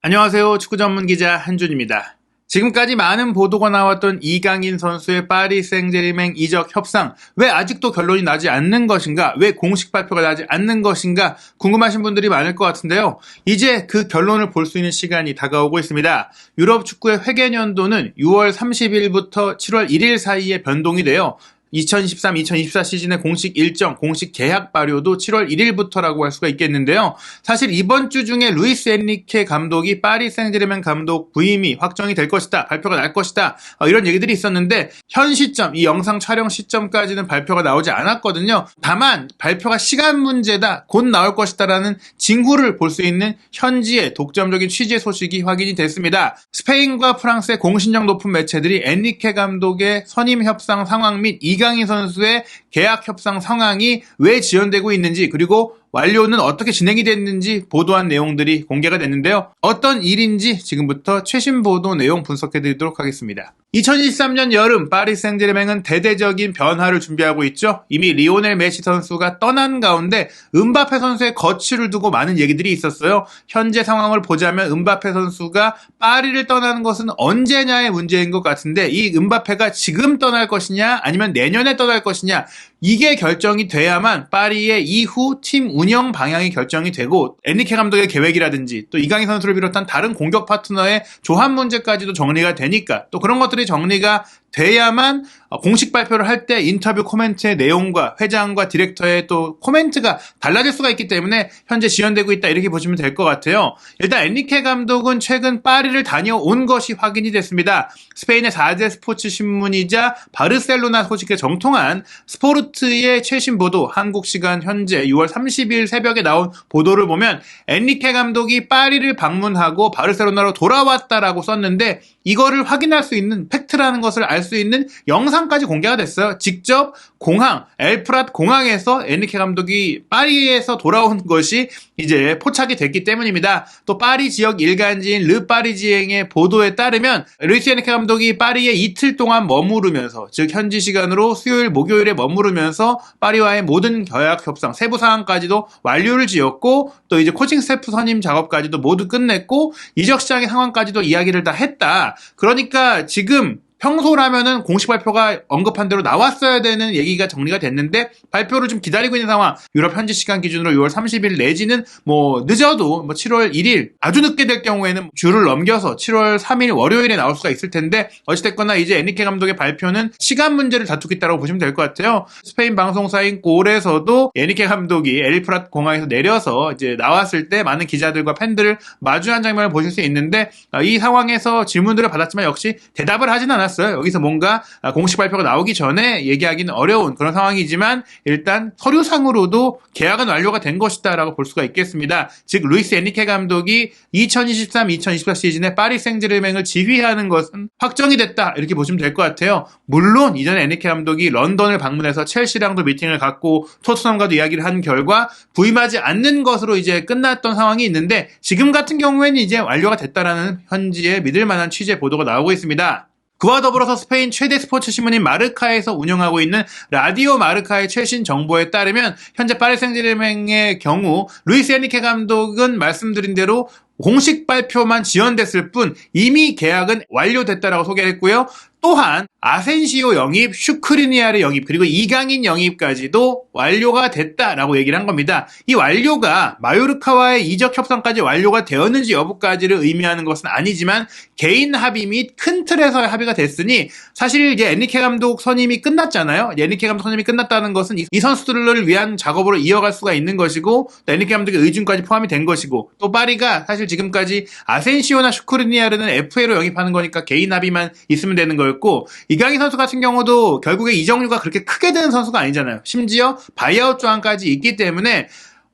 안녕하세요. 축구 전문 기자 한준입니다. 지금까지 많은 보도가 나왔던 이강인 선수의 파리 생제르맹 이적 협상, 왜 아직도 결론이 나지 않는 것인가, 왜 공식 발표가 나지 않는 것인가 궁금하신 분들이 많을 것 같은데요. 이제 그 결론을 볼 수 있는 시간이 다가오고 있습니다. 유럽 축구의 회계연도는 6월 30일부터 7월 1일 사이에 변동이 돼요. 2023-2024 시즌의 공식 일정, 공식 계약 발효도 7월 1일부터라고 할 수가 있겠는데요. 사실 이번 주 중에 루이스 엔리케 감독이 파리 생제르맹 감독 부임이 확정이 될 것이다, 발표가 날 것이다, 이런 얘기들이 있었는데 현 시점, 이 영상 촬영 시점까지는 발표가 나오지 않았거든요. 다만 발표가 시간 문제다, 곧 나올 것이다라는 징후를 볼 수 있는 현지의 독점적인 취재 소식이 확인이 됐습니다. 스페인과 프랑스의 공신력 높은 매체들이 엔리케 감독의 선임 협상 상황 및 이강인 선수의 계약 협상 상황이 왜 지연되고 있는지, 그리고 완료는 어떻게 진행이 됐는지 보도한 내용들이 공개가 됐는데요. 어떤 일인지 지금부터 최신 보도 내용 분석해드리도록 하겠습니다. 2023년 여름 파리 생제르맹은 대대적인 변화를 준비하고 있죠. 이미 리오넬 메시 선수가 떠난 가운데 음바페 선수의 거취를 두고 많은 얘기들이 있었어요. 현재 상황을 보자면 음바페 선수가 파리를 떠나는 것은 언제냐의 문제인 것 같은데, 이 음바페가 지금 떠날 것이냐 아니면 내년에 떠날 것이냐, 이게 결정이 돼야만 파리의 이후 팀 운영 방향이 결정이 되고, 엔리케 감독의 계획이라든지 또 이강인 선수를 비롯한 다른 공격 파트너의 조합 문제까지도 정리가 되니까, 또 그런 것들이 정리가 돼야만 공식 발표를 할 때 인터뷰 코멘트의 내용과 회장과 디렉터의 또 코멘트가 달라질 수가 있기 때문에 현재 지연되고 있다, 이렇게 보시면 될 것 같아요. 일단 엔리케 감독은 최근 파리를 다녀온 것이 확인이 됐습니다. 스페인의 4대 스포츠 신문이자 바르셀로나 소식에 정통한 스포르트의 최신 보도, 한국 시간 현재 6월 30일 새벽에 나온 보도를 보면 엔리케 감독이 파리를 방문하고 바르셀로나로 돌아왔다라고 썼는데, 이거를 확인할 수 있는, 팩트라는 것을 알 수 있는 영상까지 공개가 됐어요. 직접 공항, 엘프랏 공항에서 엔리케 감독이 파리에서 돌아온 것이 이제 포착이 됐기 때문입니다. 또 파리 지역 일간지인 르 파리지앵의 보도에 따르면 루이스 엔리케 감독이 파리에 이틀 동안 머무르면서, 즉 현지 시간으로 수요일, 목요일에 머무르면서 파리와의 모든 계약 협상 세부 사항까지도 완료를 지었고, 또 이제 코칭 스태프 선임 작업까지도 모두 끝냈고, 이적 시장의 상황까지도 이야기를 다 했다. 그러니까 지금 평소라면은 공식 발표가 언급한 대로 나왔어야 되는 얘기가 정리가 됐는데 발표를 좀 기다리고 있는 상황. 유럽 현지 시간 기준으로 6월 30일 내지는 늦어도 7월 1일, 아주 늦게 될 경우에는 주를 넘겨서 7월 3일 월요일에 나올 수가 있을 텐데, 어찌됐거나 이제 엔리케 감독의 발표는 시간 문제를 다투고 있다고 보시면 될 것 같아요. 스페인 방송사인 골에서도 엔리케 감독이 엘프랏 공항에서 내려서 이제 나왔을 때 많은 기자들과 팬들을 마주한 장면을 보실 수 있는데, 이 상황에서 질문들을 받았지만 역시 대답을 하진 않았어요. 여기서 뭔가 공식 발표가 나오기 전에 얘기하기는 어려운 그런 상황이지만, 일단 서류상으로도 계약은 완료가 된 것이다 라고 볼 수가 있겠습니다. 즉 루이스 엔리케 감독이 2023-2024 시즌에 파리 생제르맹을 지휘하는 것은 확정이 됐다, 이렇게 보시면 될 것 같아요. 물론 이전에 엔리케 감독이 런던을 방문해서 첼시랑도 미팅을 갖고 토트넘과도 이야기를 한 결과 부임하지 않는 것으로 이제 끝났던 상황이 있는데, 지금 같은 경우에는 이제 완료가 됐다라는 현지의 믿을 만한 취재 보도가 나오고 있습니다. 그와 더불어서 스페인 최대 스포츠 신문인 마르카에서 운영하고 있는 라디오 마르카의 최신 정보에 따르면 현재 파리 생제르맹의 경우 루이스 엔리케 감독은 말씀드린 대로 공식 발표만 지연됐을 뿐 이미 계약은 완료됐다라고 소개를 했고요. 또한 아센시오 영입, 슈크리니아르 영입, 그리고 이강인 영입까지도 완료가 됐다라고 얘기를 한 겁니다. 이 완료가 마요르카와의 이적 협상까지 완료가 되었는지 여부까지를 의미하는 것은 아니지만 개인 합의 및 큰 틀에서의 합의가 됐으니, 사실 이제 엔리케 감독 선임이 끝났잖아요. 엔리케 감독 선임이 끝났다는 것은 이 선수들을 위한 작업으로 이어갈 수가 있는 것이고, 또 엔리케 감독의 의중까지 포함이 된 것이고, 또 파리가 사실 지금까지 아센시오나 슈크리니아르는 FA로 영입하는 거니까 개인 합의만 있으면 되는 거였고, 이강인 선수 같은 경우도 결국에 이적료가 그렇게 크게 드는 선수가 아니잖아요. 심지어 바이아웃 조항까지 있기 때문에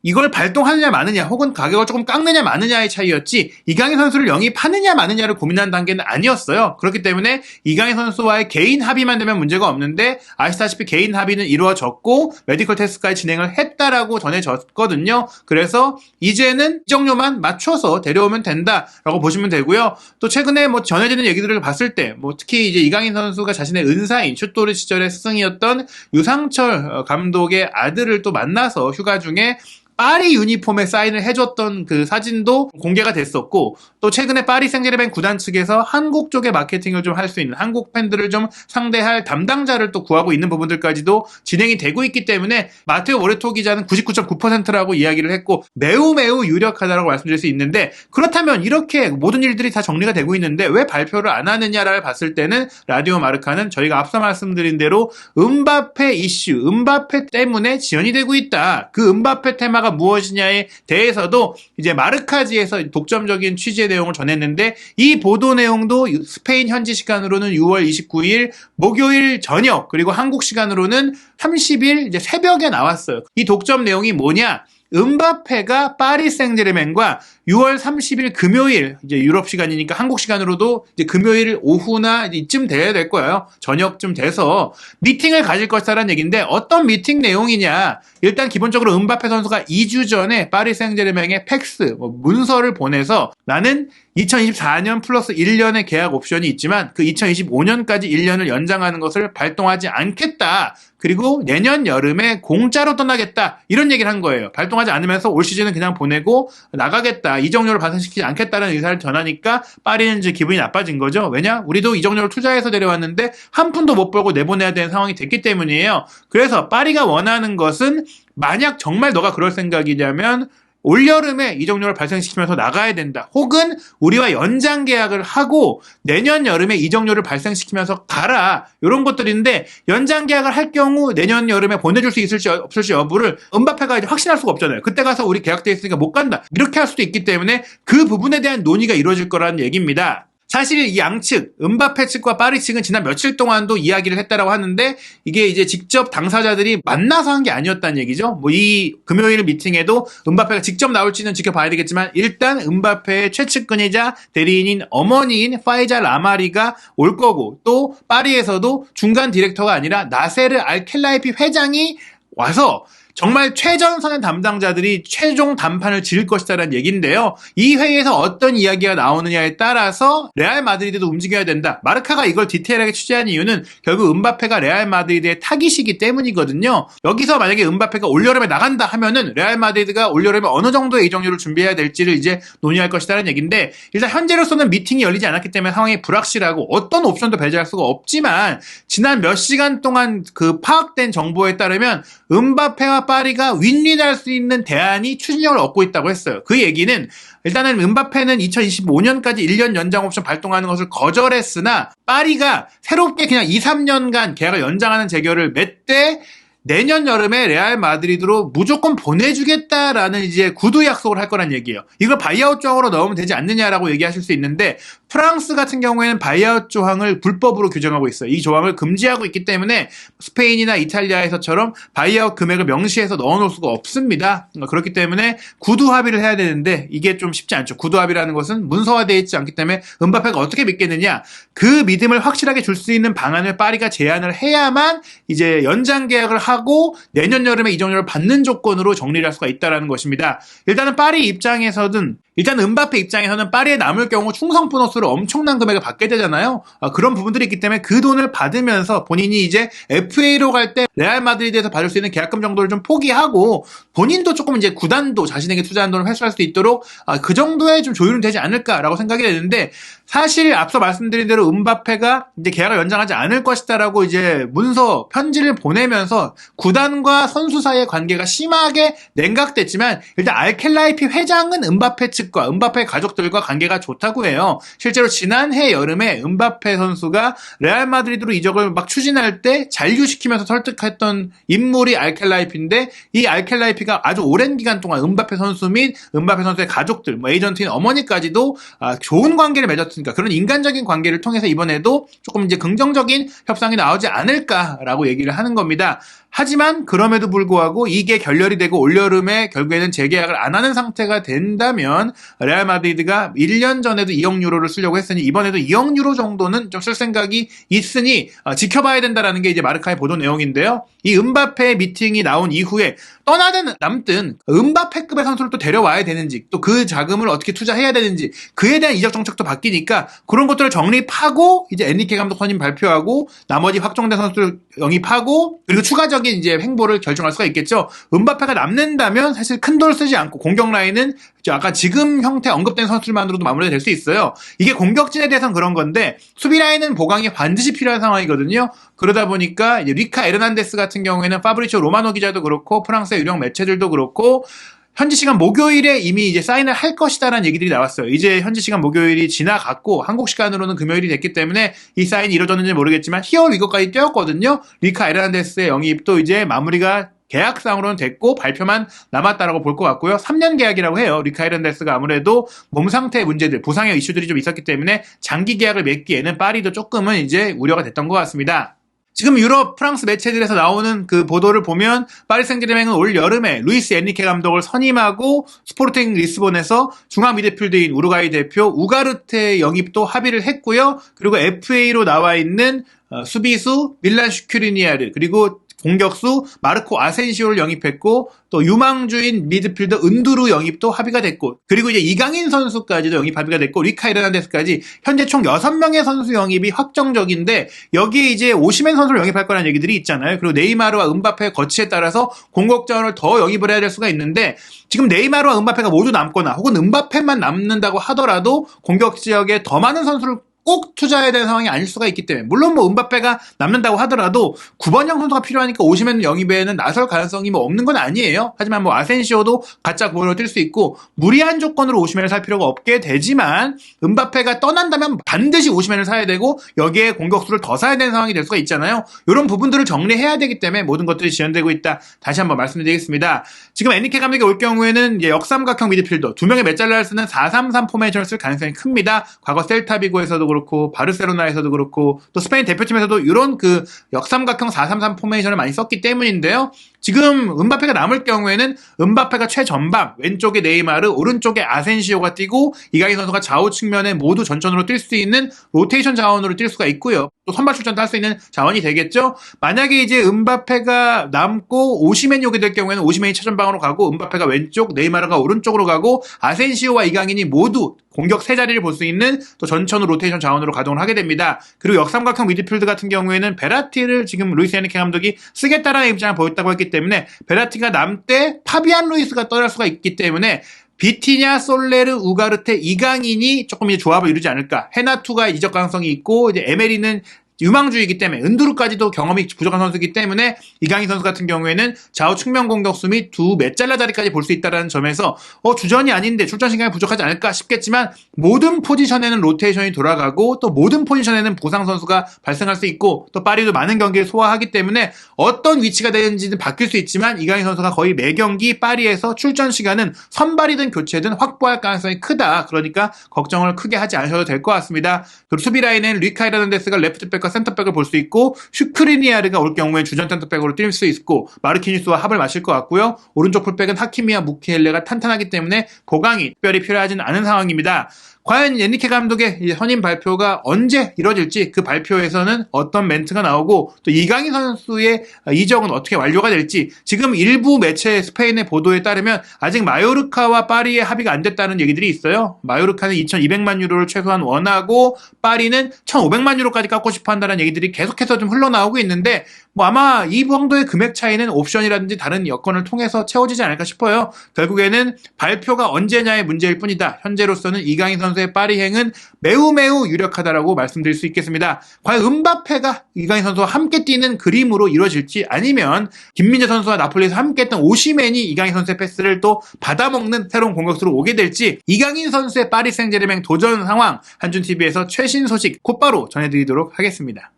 이걸 발동하느냐 마느냐, 혹은 가격을 조금 깎느냐 마느냐의 차이였지, 이강인 선수를 영입하느냐 마느냐를 고민하는 단계는 아니었어요. 그렇기 때문에 이강인 선수와의 개인 합의만 되면 문제가 없는데, 아시다시피 개인 합의는 이루어졌고 메디컬 테스트까지 진행을 했다라고 전해졌거든요. 그래서 이제는 이적료만 맞춰서 데려오면 된다라고 보시면 되고요. 또 최근에 전해지는 얘기들을 봤을 때 특히 이제 이강인 선수가 자신의 은사인 슛도르 시절의 스승이었던 유상철 감독의 아들을 또 만나서 휴가 중에 파리 유니폼에 사인을 해줬던 그 사진도 공개가 됐었고, 또 최근에 파리 생제르맹 구단 측에서 한국 쪽의 마케팅을 좀 할 수 있는, 한국 팬들을 좀 상대할 담당자를 또 구하고 있는 부분들까지도 진행이 되고 있기 때문에 마테오 모레토 기자는 99.9%라고 이야기를 했고 매우 유력하다고 말씀드릴 수 있는데, 그렇다면 이렇게 모든 일들이 다 정리가 되고 있는데 왜 발표를 안 하느냐를 봤을 때는 라디오 마르카는 저희가 앞서 말씀드린 대로 음바페 이슈, 음바페 때문에 지연이 되고 있다. 그 음바페 테마가 무엇이냐에 대해서도 이제 마르카지에서 독점적인 취재 내용을 전했는데, 이 보도 내용도 스페인 현지 시간으로는 6월 29일 목요일 저녁, 그리고 한국 시간으로는 30일 이제 새벽에 나왔어요. 이 독점 내용이 뭐냐? 음바페가 파리 생제르맹과 6월 30일 금요일, 이제 유럽 시간이니까 한국 시간으로도 이제 금요일 오후나 이쯤 돼야 될 거예요. 저녁쯤 돼서 미팅을 가질 것이라는 얘기인데, 어떤 미팅 내용이냐? 일단 기본적으로 음바페 선수가 2주 전에 파리 생제르맹에 팩스, 문서를 보내서 나는 2024년 플러스 1년의 계약 옵션이 있지만 그 2025년까지 1년을 연장하는 것을 발동하지 않겠다. 그리고 내년 여름에 공짜로 떠나겠다. 이런 얘기를 한 거예요. 발동하지 않으면서 올 시즌은 그냥 보내고 나가겠다. 이적료를 발생시키지 않겠다는 의사를 전하니까 파리는 이제 기분이 나빠진 거죠. 왜냐? 우리도 이적료를 투자해서 데려왔는데 한 푼도 못 벌고 내보내야 되는 상황이 됐기 때문이에요. 그래서 파리가 원하는 것은, 만약 정말 너가 그럴 생각이냐면 올여름에 이적료를 발생시키면서 나가야 된다. 혹은 우리와 연장 계약을 하고 내년 여름에 이적료를 발생시키면서 가라. 이런 것들인데, 연장 계약을 할 경우 내년 여름에 보내줄 수 있을지 없을지 여부를 음바페가 이제 확신할 수가 없잖아요. 그때 가서 우리 계약돼 있으니까 못 간다. 이렇게 할 수도 있기 때문에 그 부분에 대한 논의가 이루어질 거라는 얘기입니다. 사실 이 양측, 음바페 측과 파리 측은 지난 며칠 동안도 이야기를 했다라고 하는데, 이게 이제 직접 당사자들이 만나서 한 게 아니었다는 얘기죠. 이 금요일 미팅에도 음바페가 직접 나올지는 지켜봐야 되겠지만, 일단 음바페의 최측근이자 대리인인 어머니인 파이자 라마리가 올 거고, 또 파리에서도 중간 디렉터가 아니라 나세르 알켈라이피 회장이 와서 정말 최전선의 담당자들이 최종 담판을 지을 것이다라는 얘기인데요. 이 회의에서 어떤 이야기가 나오느냐에 따라서 레알 마드리드도 움직여야 된다. 마르카가 이걸 디테일하게 취재한 이유는 결국 음바페가 레알 마드리드의 타깃이기 때문이거든요. 여기서 만약에 음바페가 올여름에 나간다 하면은 레알 마드리드가 올여름에 어느 정도의 이적료를 준비해야 될지를 이제 논의할 것이다라는 얘기인데, 일단 현재로서는 미팅이 열리지 않았기 때문에 상황이 불확실하고 어떤 옵션도 배제할 수가 없지만, 지난 몇 시간 동안 그 파악된 정보에 따르면 음바페와 파리가 윈윈할 수 있는 대안이 추진력을 얻고 있다고 했어요. 그 얘기는 일단은 음바페는 2025년까지 1년 연장 옵션 발동하는 것을 거절했으나, 파리가 새롭게 그냥 2, 3년간 계약을 연장하는 재결을 맺되 내년 여름에 레알 마드리드로 무조건 보내주겠다라는 이제 구두 약속을 할 거란 얘기예요. 이걸 바이아웃 조항으로 넣으면 되지 않느냐라고 얘기하실 수 있는데, 프랑스 같은 경우에는 바이아웃 조항을 불법으로 규정하고 있어요. 이 조항을 금지하고 있기 때문에 스페인이나 이탈리아에서처럼 바이아웃 금액을 명시해서 넣어놓을 수가 없습니다. 그렇기 때문에 구두 합의를 해야 되는데 이게 좀 쉽지 않죠. 구두 합의라는 것은 문서화되어 있지 않기 때문에 음바페가 어떻게 믿겠느냐. 그 믿음을 확실하게 줄 수 있는 방안을 파리가 제안을 해야만 이제 연장 계약을 하고 내년 여름에 이적료를 받는 조건으로 정리를 할 수가 있다는 것입니다. 일단은 파리 입장에서는, 일단 음바페 입장에서는 파리에 남을 경우 충성 보너스를 엄청난 금액을 받게 되잖아요. 그런 부분들이 있기 때문에 그 돈을 받으면서 본인이 이제 FA로 갈 때 레알 마드리드에서 받을 수 있는 계약금 정도를 좀 포기하고, 본인도 조금 이제 구단도 자신에게 투자한 돈을 회수할 수 있도록 그 정도의 좀 조율은 되지 않을까라고 생각이 되는데, 사실 앞서 말씀드린 대로 음바페가 이제 계약을 연장하지 않을 것이다라고 이제 문서 편지를 보내면서 구단과 선수 사이의 관계가 심하게 냉각됐지만, 일단 알켈라이피 회장은 음바페 측과 음바페 가족들과 관계가 좋다고 해요. 실제로 지난해 여름에 음바페 선수가 레알 마드리드로 이적을 막 추진할 때 잔류시키면서 설득했던 인물이 알켈라이피인데, 이 알켈라이피가 아주 오랜 기간 동안 음바페 선수 및 음바페 선수의 가족들, 에이전트인 어머니까지도 좋은 관계를 맺었으니까, 그런 인간적인 관계를 통해서 이번에도 조금 이제 긍정적인 협상이 나오지 않을까라고 얘기를 하는 겁니다. 하지만 그럼에도 불구하고 이게 결렬이 되고 올여름에 결국에는 재계약을 안 하는 상태가 된다면 레알 마드리드가 1년 전에도 2억 유로를 쓸 쓰려고 했으니 이번에도 2억 유로 정도는 좀 쓸 생각이 있으니 지켜봐야 된다라는 게 이제 마르카의 보도 내용인데요. 이 음바페 미팅이 나온 이후에 떠나든 남든 음바페급의 선수를 또 데려와야 되는지 또 그 자금을 어떻게 투자해야 되는지 그에 대한 이적 정책도 바뀌니까 그런 것들을 정립하고 이제 엔리케 감독 선임 발표하고 나머지 확정된 선수를 영입하고 그리고 추가적인 이제 행보를 결정할 수가 있겠죠. 음바페가 남는다면 사실 큰 돈 쓰지 않고 공격 라인은 아까 지금 형태 언급된 선수들만으로도 마무리가 될 수 있어요. 이게 공격진에 대해서는 그런 건데 수비 라인은 보강이 반드시 필요한 상황이거든요. 그러다 보니까 이제 리카 에르난데스 같은 경우에는 파브리치오 로마노 기자도 그렇고 프랑스의 유력 매체들도 그렇고 현지 시간 목요일에 이미 이제 사인을 할 것이다라는 얘기들이 나왔어요. 이제 현지 시간 목요일이 지나갔고 한국 시간으로는 금요일이 됐기 때문에 이 사인이 이루어졌는지 모르겠지만 히어 위거까지 뛰었거든요. 리카 에르난데스의 영입도 이제 마무리가 계약상으로는 됐고 발표만 남았다라고 볼 것 같고요. 3년 계약이라고 해요. 리카 에르난데스가 아무래도 몸 상태 문제들, 부상의 이슈들이 좀 있었기 때문에 장기 계약을 맺기에는 파리도 조금은 이제 우려가 됐던 것 같습니다. 지금 유럽, 프랑스 매체들에서 나오는 그 보도를 보면 파리 생제르맹은 올 여름에 루이스 엔리케 감독을 선임하고 스포르팅 리스본에서 중앙 미드필드인 우루과이 대표 우가르테 영입도 합의를 했고요. 그리고 FA로 나와 있는 수비수 밀란 슈크리니아르 그리고 공격수 마르코 아센시오를 영입했고 또 유망주인 미드필더 은두루 영입도 합의가 됐고 그리고 이제 이강인 선수까지도 영입 합의가 됐고 리카 에르난데스까지 현재 총 6명의 선수 영입이 확정적인데 여기에 이제 오시멘 선수를 영입할 거라는 얘기들이 있잖아요. 그리고 네이마르와 음바페의 거치에 따라서 공격 자원을 더 영입을 해야 될 수가 있는데 지금 네이마르와 음바페가 모두 남거나 혹은 음바페만 남는다고 하더라도 공격 지역에 더 많은 선수를 꼭 투자해야 되는 상황이 아닐 수가 있기 때문에 물론 뭐 음바페가 남는다고 하더라도 9번형 선수가 필요하니까 오시멘 영입에는 나설 가능성이 뭐 없는 건 아니에요. 하지만 뭐 아센시오도 가짜 9번으로 뛸 수 있고 무리한 조건으로 오시멘을 살 필요가 없게 되지만 음바페가 떠난다면 반드시 오시멘을 사야 되고 여기에 공격수를 더 사야 되는 상황이 될 수가 있잖아요. 이런 부분들을 정리해야 되기 때문에 모든 것들이 지연되고 있다. 다시 한번 말씀드리겠습니다. 지금 엔리케 감독이 올 경우에는 역삼각형 미드필더 2명의 메짤라를 쓰는 4-3-3 포메이션을 쓸 가능성이 큽니다. 과거 셀타비고에서도 그렇고 바르셀로나에서도 그렇고 또 스페인 대표팀에서도 이런 그 역삼각형 4-3-3 포메이션을 많이 썼기 때문인데요. 지금 음바페가 남을 경우에는 음바페가 최전방 왼쪽에 네이마르 오른쪽에 아센시오가 뛰고 이강인 선수가 좌우 측면에 모두 전천으로 뛸 수 있는 로테이션 자원으로 뛸 수가 있고요. 또 선발 출전도 할 수 있는 자원이 되겠죠. 만약에 이제 음바페가 남고 오시멘이 오게 될 경우에는 오시멘이 최전방으로 가고 음바페가 왼쪽 네이마르가 오른쪽으로 가고 아센시오와 이강인이 모두 공격 세 자리를 볼 수 있는 또 전천후 로테이션 자원으로 가동을 하게 됩니다. 그리고 역삼각형 미드필드 같은 경우에는 베라티를 지금 루이스 엔리케 감독이 쓰겠다라는 입장을 보였다고 했기 때문에 베라티가 남때 파비안 루이스가 떠날 수가 있기 때문에 비티냐, 솔레르, 우가르테, 이강인이 조금 이제 조합을 이루지 않을까. 헤나투가 이적 가능성이 있고 이제 에메리는 유망주이기 때문에 은두루까지도 경험이 부족한 선수이기 때문에 이강인 선수 같은 경우에는 좌우 측면 공격수 및 두 메짤라 자리까지 볼 수 있다는 점에서 주전이 아닌데 출전 시간이 부족하지 않을까 싶겠지만 모든 포지션에는 로테이션이 돌아가고 또 모든 포지션에는 부상 선수가 발생할 수 있고 또 파리도 많은 경기를 소화하기 때문에 어떤 위치가 되는지는 바뀔 수 있지만 이강인 선수가 거의 매 경기 파리에서 출전 시간은 선발이든 교체든 확보할 가능성이 크다. 그러니까 걱정을 크게 하지 않으셔도 될 것 같습니다. 그리고 수비 라인은 리카 에르난데스가 레프트백과 센터백을 볼 수 있고 슈크리니아르가 올 경우에 주전 센터백으로 뛸 수 있고 마르키니스와 합을 마실 것 같고요. 오른쪽 풀백은 하키미와 무키엘레가 탄탄하기 때문에 보강이 특별히 필요하지는 않은 상황입니다. 과연 엔리케 감독의 선임 발표가 언제 이뤄질지 그 발표에서는 어떤 멘트가 나오고 또 이강인 선수의 이적은 어떻게 완료가 될지 지금 일부 매체 스페인의 보도에 따르면 아직 마요르카와 파리의 합의가 안 됐다는 얘기들이 있어요. 마요르카는 2,200만 유로를 최소한 원하고 파리는 1,500만 유로까지 깎고 싶어 한다는 얘기들이 계속해서 좀 흘러나오고 있는데 뭐 아마 이 정도의 금액 차이는 옵션이라든지 다른 여건을 통해서 채워지지 않을까 싶어요. 결국에는 발표가 언제냐의 문제일 뿐이다. 현재로서는 이강인 선수의 파리행은 매우 유력하다라고 말씀드릴 수 있겠습니다. 과연 음바페가 이강인 선수와 함께 뛰는 그림으로 이루어질지 아니면 김민재 선수와 나폴리에서 함께 했던 오시멘이 이강인 선수의 패스를 또 받아먹는 새로운 공격수로 오게 될지 이강인 선수의 파리 생제르맹 도전 상황 한준TV에서 최신 소식 곧바로 전해드리도록 하겠습니다.